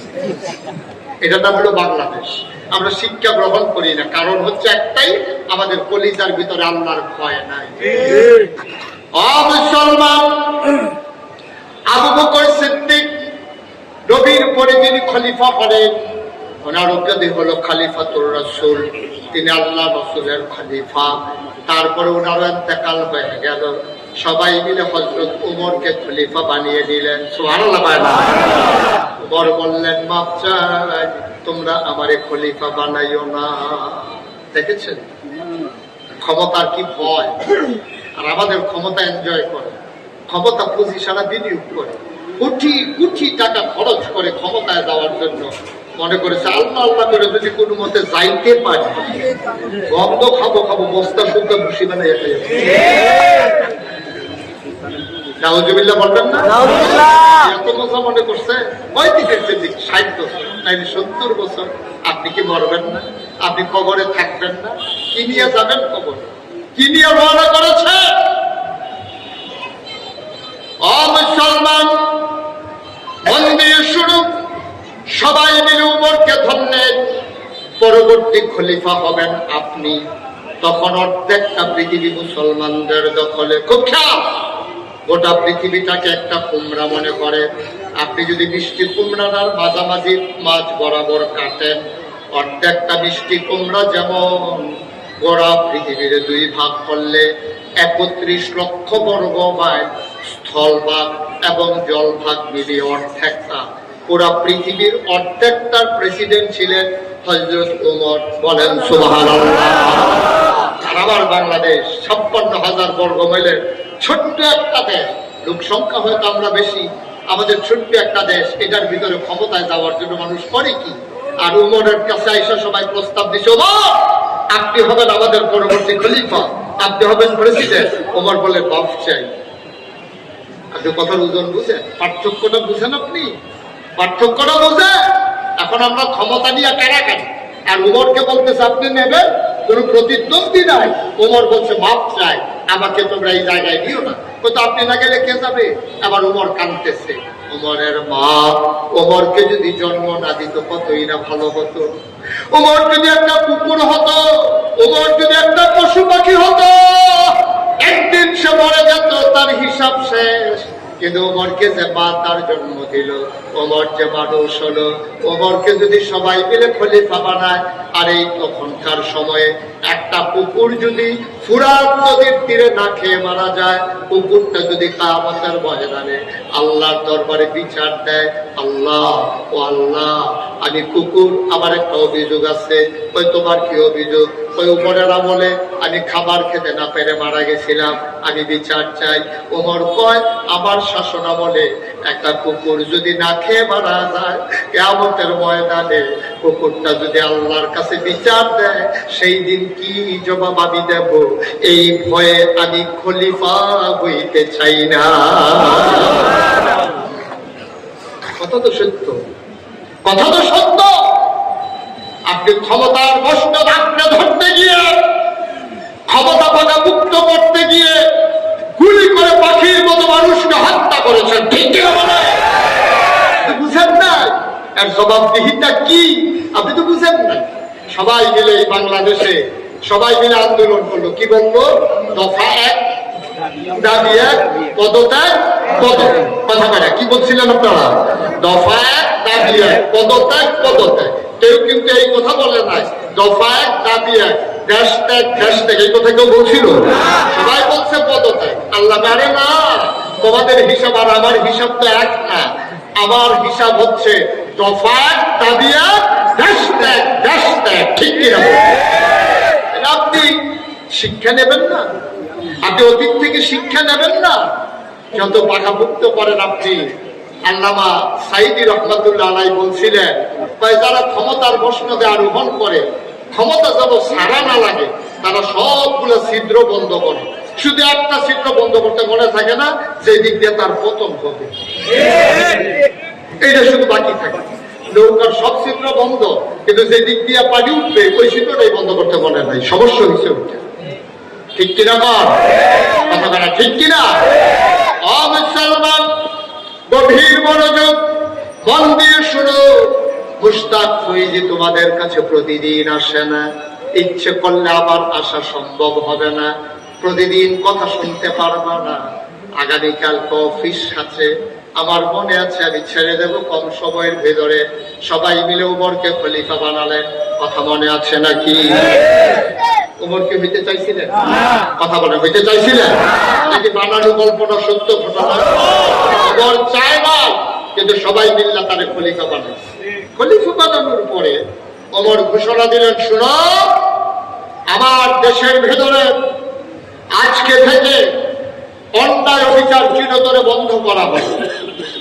এটার নাম হলো বাংলাদেশ। আমরা শিক্ষা গ্রহণ করি না, কারণ হচ্ছে একটাই, আমাদের কলিজার ভিতরে আল্লাহর ভয় নাই। মুসলমান, আবু বকর সিদ্দিক নবীর পরে যিনি খলিফা হলেন, ওনার উপাধি হলো খলিফাতুর রাসূল, তিনি আল্লাহ রাসূলের খলিফা। তারপরে ওনার ইন্তেকাল হয়ে গেল, সবাই মিলে হযরত ওমরকে খলিফা বানিয়ে দিলেন। সুবহানাল্লাহ। ওমর বললেন মাপ চাই, তোমরা আমারে খলিফা বানাইও না। দেখেছেন ক্ষমতার কি ভয়, আর আমাদের ক্ষমতা এনজয় করে, ক্ষমতা পুঁজি সারা বিনিয়োগ করে, কোটি কোটি টাকা খরচ করে ক্ষমতায় যাওয়ার জন্য। মনে করেছে আল্লাহ আল্লাহ করে যদি কোনো মতে যাইতে পারি, গন্ধ খাবো খাবো বস্তা শুদ্ধ ভুসি বানাই নাউজুবিল্লাহ বলবেন না? এত মজা মনে করছে 60 বছর নাইলে 70 বছর। আপনি কি মরবেন না? আপনি কবরে থাকবেন না? কি নিয়ে যাবেন কবরে? কি নিয়ে রওনা করেছে? মুসলমান মন দিয়ে শুনুন, সবাই মিলে উমরকে ধরলেন, পরবর্তী খলিফা হবেন আপনি। তখন অর্ধেকটা পৃথিবী মুসলমানদের দখলে। খুব খেয়াল, গোটা পৃথিবীটাকে একটা কুমড়া মনে করে। আপনি যদি মিষ্টি কুমড়ার মাঝামাঝি মাঝ বরাবর কাটেন, অর্ধেকটা মিষ্টি কুমড়া যেমন গোড়া পৃথিবীর 2 ভাগ করলে 31 লক্ষ বর্গ মাইল স্থলভাগ এবং জলভাগ মিলিয়ে অর্ধেকটা, পুরা পৃথিবীর অর্ধেকটার প্রেসিডেন্ট ছিলেন হযরত ওমর। বলেন সুবহানাল্লাহ। আর আমার বাংলাদেশ 56,000 বর্গ মাইলের ছোট্ট একটা দেশ, লোক সংখ্যা হয়তো আমরা বেশি, আমাদের ছোট্ট একটা দেশ, এটার ভিতরে ক্ষমতায় যাওয়ার জন্য মানুষ করে কি? আর উমরের কাছে আইসা সবাই প্রস্তাব দিছে, ওমর আপনি হবেন আমাদের পরবর্তী খলিফা, আপনি হবেন প্রেসিডেন্ট। ওমর বলে বাপ চাই। আপনি কথার ওজন বুঝেন? পার্থক্যটা বুঝেন? আপনি পার্থক্যটা বুঝেন? এখন আমরা ক্ষমতা নিয়ে কারাকারি, আর উমরকে বলতেছে আপনি নেবেন, কোন প্রতিদ্বন্দ্বী নাই। ওমর বলছে মাপ চাই, আমাকে তোমরা এই জায়গায় দিও না। তো আপনি না গেলে কে যাবে? আবার উমর কাঁদতেছে। উমরের মা ওমরকে যদি জন্ম না দিত কতই না ভালো হতো। উমর যদি একটা কুকুর হতো, উমর যদি একটা পশু পাখি হতো, একদিন সে মরে যেত, তার হিসাব শেষ। কিন্তু ওমরকে যে মা তার জন্ম দিল, ওমর যে মানুষ হলো, ওমরকে যদি সবাই মিলে খলিফা বানায়, আর এই তখনকার সময়ে একটা কুকুর যদি ফুরাত নদীর তীরে না খেয়ে মারা যায়, কুকুরটা যদি কিয়ামতের ময়দানে আল্লাহর দরবারে বিচার দেয়, আল্লাহ ও আল্লাহ আমি কুকুর। আমার একটা অভিযোগ আছে। ওই তোমার কি অভিযোগ? ওই উমরের আমলে আমি খাবার খেতে না পেরে মারা গেছিলাম, আমি বিচার চাই। ওমর কয়, আমার শাসন আমলে একটা কুকুর যদি না খেয়ে মারা যায়, কিয়ামতের ময়দানে কুকুরটা যদি আল্লাহর কাছে বিচার দেয়, সেই দিন কি জবাব আমি দেব? এই ভয়ে আমি খলিফা হইতে চাই না। কথা তো সত্য, কথা তো সত্য। আপনি ক্ষমতার বস্ত্র ধারণে ধরতে গিয়ে, ক্ষমতা পাকা মুক্ত করতে গিয়ে গুলি করে পাখির মতো মানুষকে হত্যা করেছেন, ঠিক কিনা বলে? বুঝেন না এর জবাবদিহিতা কি? আপনি তো বুঝেন না। সবাই মিলে এই বাংলাদেশে সবাই মিলে আন্দোলন করলো, কি বললো? দফা 1 দাবি 1 পদত্যাগ পদত্যাগ। কথা বলে কি বলছিলেন আপনারা? দফা 1 দাবি 1 পদত্যাগ পদত্যাগ। কেউ কিন্তু এই কথা বলে নাই দফা 1 দাবি 1 দেশ ত্যাগ দেশ ত্যাগ, এই কথা কেউ বলছিল? সবাই বলছে পদত্যাগ। আল্লাহ জানে না তোমাদের হিসাব আর আমার হিসাব তো এক না। আমার হিসাব হচ্ছে দফা 1 দাবি 1 দেশ ত্যাগ দেশ ত্যাগ, ঠিক কিনা? আপনি শিক্ষা নেবেন না? আপনি অতীত থেকে শিক্ষা নেবেন না? যত পাকাপুক্ত করেন আপনি। আল্লামা সাইদি রহমাতুল্লাহ আলাইহি বলছিলেন, যারা ক্ষমতার মসনদে আরোহণ করে, ক্ষমতা যেন সারা না লাগে, তারা সবগুলো ছিদ্র বন্ধ করে। শুধু একটা ছিদ্র বন্ধ করতে মনে থাকে না, যে দিক দিয়ে তার পতন হবে, এইটা শুধু বাকি থাকে। নৌকার সব ছিদ্র বন্ধ, কিন্তু যে দিক দিয়ে পানি উঠবে ওই ছিদ্রটাই বন্ধ করতে মনে নাই, সমস্যা হয়েছে উঠে। ঠিক কিনা কর কথা বলা, ঠিক কিনা? মুসলমান গভীর মনোযোগ মন দিয়ে শুনো। মুশতাক ফৈজি তোমাদের কাছে প্রতিদিন আসে না, ইচ্ছে করলে আবার আসা সম্ভব হবে না, প্রতিদিন কথা শুনতে পারবা না। আগামীকাল অফিস আছে, আমার মনে আছে আমি ছেড়ে দেব কম সময়ের ভেতরে। সবাই মিলে উমরকে খলিফা বানালেন, কথা মনে আছে নাকি? উমরকে হইতে চাইছিলেন? কথা বলে হইতে চাইছিলেন? এটি বানানো কল্পনা, সত্য ঘটনা। উমর চায় না, কিন্তু সবাই মিল্লা তারে খলিফা বানাইছে। খলিফা বানানোর পরে উমর ঘোষণা দিলেন, শুনো, আমার দেশের ভেতরে আজকে থেকে অন্যায় অবিচার চিরতরে বন্ধ করা হবে।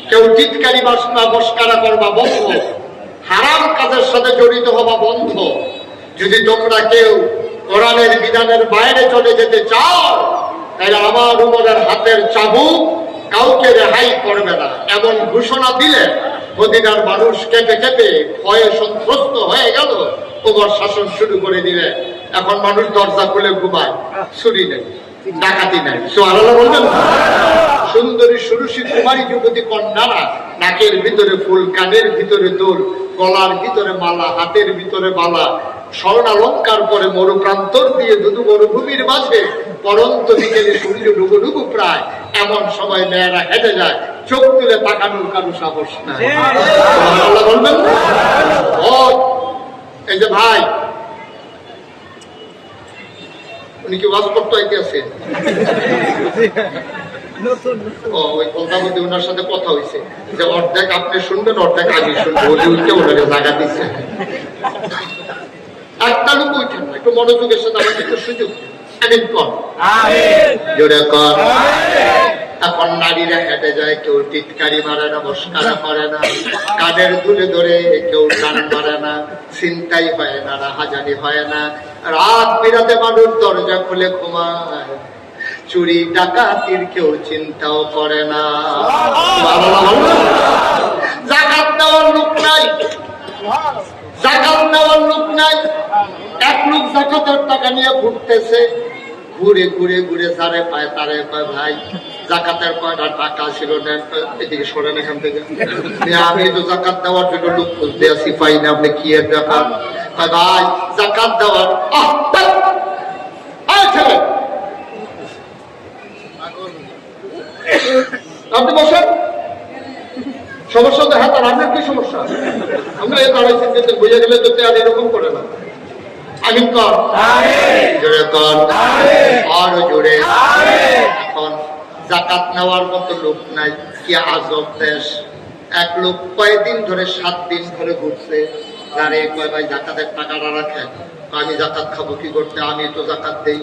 কেউ টিটকারি বাসনা বস্কারা করবা বন্ধ, হারাম কাজের সাথে জড়িত হওয়া বন্ধ। যদি তোমরা কেউ কোরআনের বিধানের বাইরে চলে যেতে চাও, তাহলে আমার উমরের হাতের চাবুক কাউকে রেহাই করবে না, এমন ঘোষণা দিলে মদিনার মানুষ কেঁপে কেঁপে ভয়ে সন্ত্রস্ত হয়ে গেল। উমর শাসন শুরু করে দিলে। এখন মানুষ দরজা খুলে ঘুমায়, চুরি নেই, ডাকাতি নাই। সুবহানাল্লাহ বলবেন? সুন্দরী সুরুষী কুমারী যুবতী কন্যারা নাকের ভিতরে ফুল, কানের ভিতরে দোল, গলার ভিতরে মালা, হাতের ভিতরে মালা, স্বর্ণালঙ্কার পরে মরুপ্রান্তর দিয়ে দুদু মরুভূমির মাঝে পরন্ত বিকেলে সূর্য ডুবু ডুবু প্রায়, এমন সময় মেয়েরা হেঁটে যায়, চোখ তুলে তাকানোর কারো সাহস নাই। সুবহানাল্লাহ বলবেন? এই যে ভাই, উনি কি ওয়াজ করতে আইতেছে? ওই কলকাতার মধ্যে ওনার সাথে কথা হয়েছে যে অর্ধেক আপনি শুনবেন, অর্ধেক আমি শুনবো, ওনাকে জায়গা দিচ্ছে। একটা লোক উঠেন না, একটু মনোযোগের সাথে আমাকে একটু সুযোগ জোরে কর। এখন নারীরা হেঁটে যায়, কেউ টিটকারি মারে না, মস্কারা করে না, কানের দুলে ধরে কেউ টান মারে না, ছিনতাই হয় না, রাহাজানি হয় না। রাত বিরাতে মানুষ দরজা খুলে ঘুমায়, চুরি ডাকাতির কেউ চিন্তাও করে না। জাকাত দেওয়ার লোক নাই, জাকাত দেওয়ার লোক নাই। এক লোক জাকাতের টাকা নিয়ে ঘুরতেছে, ঘুরে ঘুরে ঘুরে যারে পায় তারে পায়, ভাই জাকাতের কয়টা টাকা ছিল, এদিকে সরেন এখান থেকে, আমি তো জাকাত দেওয়ার জন্য লোক খুঁজতে আসি, পাই না, আপনি কি এর ব্যাপার? ভাই জাকাত দেওয়ার আপনি বসেন। সমস্যা তো হ্যাঁ, তার আপনার কি সমস্যা? আমরা এই দাঁড়াইছি, বুঝে গেলে তো আর এরকম করে না। আমিন কর, জোরে কর, আরো জোরে। এখন জাকাত নেওয়ার মতো লোক নাই, কি আজব দেশ। এক লোক কয়েকদিন ধরে 7 দিন ধরে ঘুরছে, যারে কয় ভাই জাকাতের টাকাটা রাখেন। আমি জাকাত খাবো কি করতে, আমি তো জাকাত দেই।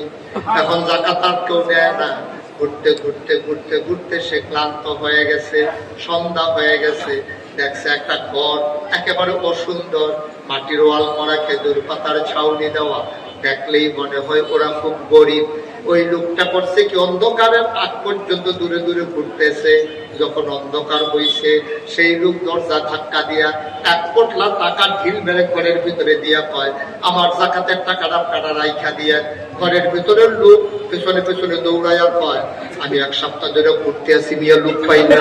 এখন জাকাত আর কেউ নেয় না। ঘুরতে ঘুরতে ঘুরতে ঘুরতে সে ক্লান্ত হয়ে গেছে, সন্ধ্যা হয়ে গেছে। দেখছে একটা ঘর একেবারে অসুন্দর, মাটির ওয়াল করা, খেজুর পাতার ছাউনি দেওয়া। দেখলেই মনে হয় ওরা খুব গরিব। ওই লোকটা করছে কি, অন্ধকারের আগ পর্যন্ত দূরে দূরে ঘুরতেছে। যখন অন্ধকার হইছে, সেই লোক দরজা ধাক্কা দিয়া 1 পোটলা টাকা ঢিল মেরে ঘরের ভিতরে দিয়া কয়, আমার জাকাতের টাকাটা আপনারা রাইখা দিয়া। ঘরের ভিতরের লোক পেছনে পেছনে দৌড়াইয়া কয়, আমি 1 সপ্তাহ ধরে ঘুরতে আসি, মিয়া লোক পাই না।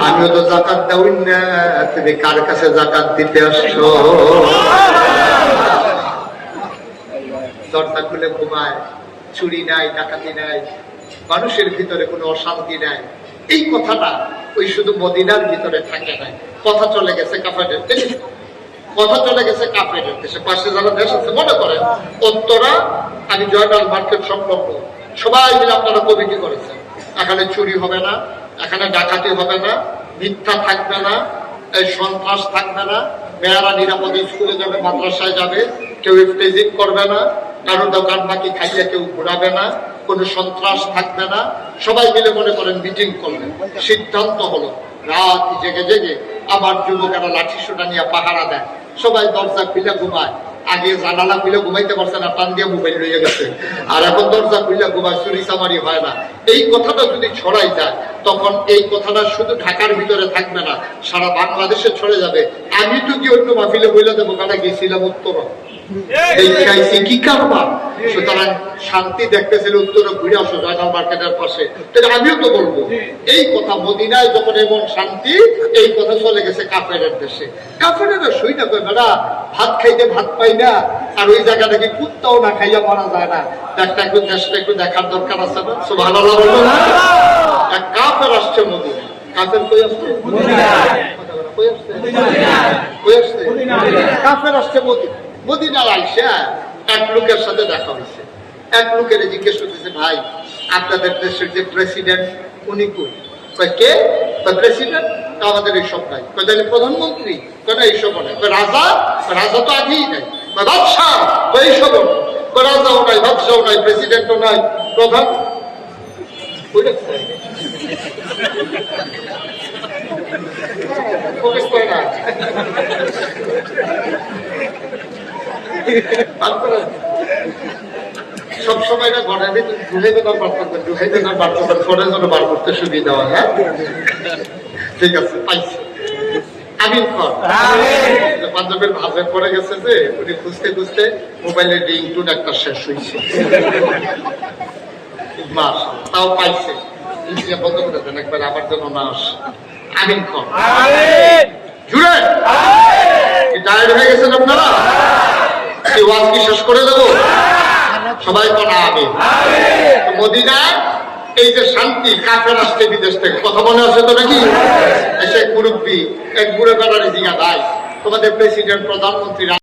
আমিও তো জাকাত দেওই না, তুমি কার কাছে জাকাত দিতে আসছো? দরজা খুলে ঘুমায়, চুরি নাই, ডাকাতি নাই, মানুষের ভিতরে কোনো অশান্তি নাই। এই কথাটা ওই শুধু মদিনার ভিতরে থাকে নাই, কথা চলে গেছে কাফেরের দেশে, কথা চলে গেছে কাফেরের দেশে। পাশে যারা দেশ আছে, মনে করেন উত্তরা, আমি জয়নাল মার্কেট সংলগ্ন, সবাই মিলে আপনারা কমিটি করেছেন, এখানে চুরি হবে না, এখানে ডাকাতি হবে না, মিথ্যা থাকবে না, এই সন্ত্রাস থাকবে না, মেয়েরা নিরাপদে স্কুলে যাবে, মাদ্রাসায় যাবে, কেউ ইফতেজিং করবে না, কারো দোকান বাকি খাইলে কেউ ঘুরাবে না, কোনো সন্ত্রাস থাকবে না। সবাই মিলে মনে করেন মিটিং করলেন, সিদ্ধান্ত হলো রাত জেগে জেগে আমার যুবকেরা লাঠি সোটা নিয়ে পাহারা দেয়। সবাই দরজা খুলে ঘুমায়। আগে জানালা খুলে ঘুমাইতে পারছে না, টান দিয়ে মোবাইল লইয়া গেছে। আর এখন দরজা খুলে ঘুমায়, চুরি চামারি হয় না। এই কথাটা যদি ছড়াই যায়, তখন এই কথাটা শুধু ঢাকার ভিতরে থাকবে না, সারা বাংলাদেশে ছড়ে যাবে। আমি তো কি অন্য মাহফিলে বইলা দেবো, কারণ গেছিলাম উত্তর কি কারবার। সুতরাং শান্তি দেখতেছিল উত্তরে, ঘুরে আসো জয়নাল মার্কেটের পাশে। আমিও তো বলবো এই কথা, মদিনায় যখন এমন শান্তি, এই কথা চলে গেছে কাফেরের দেশে। কাফেরেরা শুই না কই, বেটা ভাত খাইতে ভাত পাই না, আর ওই জায়গা থেকে কুত্তাও না খাইয়া মারা যায় না। একটা একটু দেশটা একটু দেখার দরকার আছে না? সুবহানাল্লাহ বলবো না? কাফের আসছে মদিনা। কাফের কই আসছে? কই আসছে? কই আসছে? কাফের আসছে মদিনা। মদিনার আইসা এক লোকের সাথে দেখা হয়েছে। এক লোকের জিজ্ঞেস করতেছে, ভাই আপনাদের দেশের যে প্রেসিডেন্ট, উনি কই? কে? প্রেসিডেন্ট আমাদের এইসব নাই। তাহলে প্রধানমন্ত্রী? এইসব নাই। রাজা? রাজা তো আগেই নাই। বাদশাহ? এইসব রাজাও নাই, বাদশাও নাই, প্রেসিডেন্টও নাই, প্রধান সবসময় না ঘরের ভিতরে ঢুকাইতে না বার করবেন, ঢুকাইতে না বার করবেন, ঘরের জন্য বার করতে সুবিধা হয়। হ্যাঁ, ঠিক আছে, পাইছি। আমিন কর। পাঞ্জাবের ভাজে পড়ে গেছে যে, উনি খুঁজতে খুঁজতে মোবাইলের রিংটোন একটা শেষ হয়েছে, মাস তাও পাইছে। বন্ধ করে দেন একবার, আমার জন্য না আস। আমিন কর। জুড়ে টায়ার্ড হয়ে গেছেন আপনারা? এই ওয়াজ কি শেষ করে দেবো? সবাই কোনা আমিন। মদিনায় এই যে শান্তি, কাফের আসছে বিদেশ থেকে, কথা মনে আছে তো নাকি? এসে মুরব্বী এক বুড়ে বেড়ারি জিগা ভাই, তোমাদের প্রেসিডেন্ট, প্রধানমন্ত্রী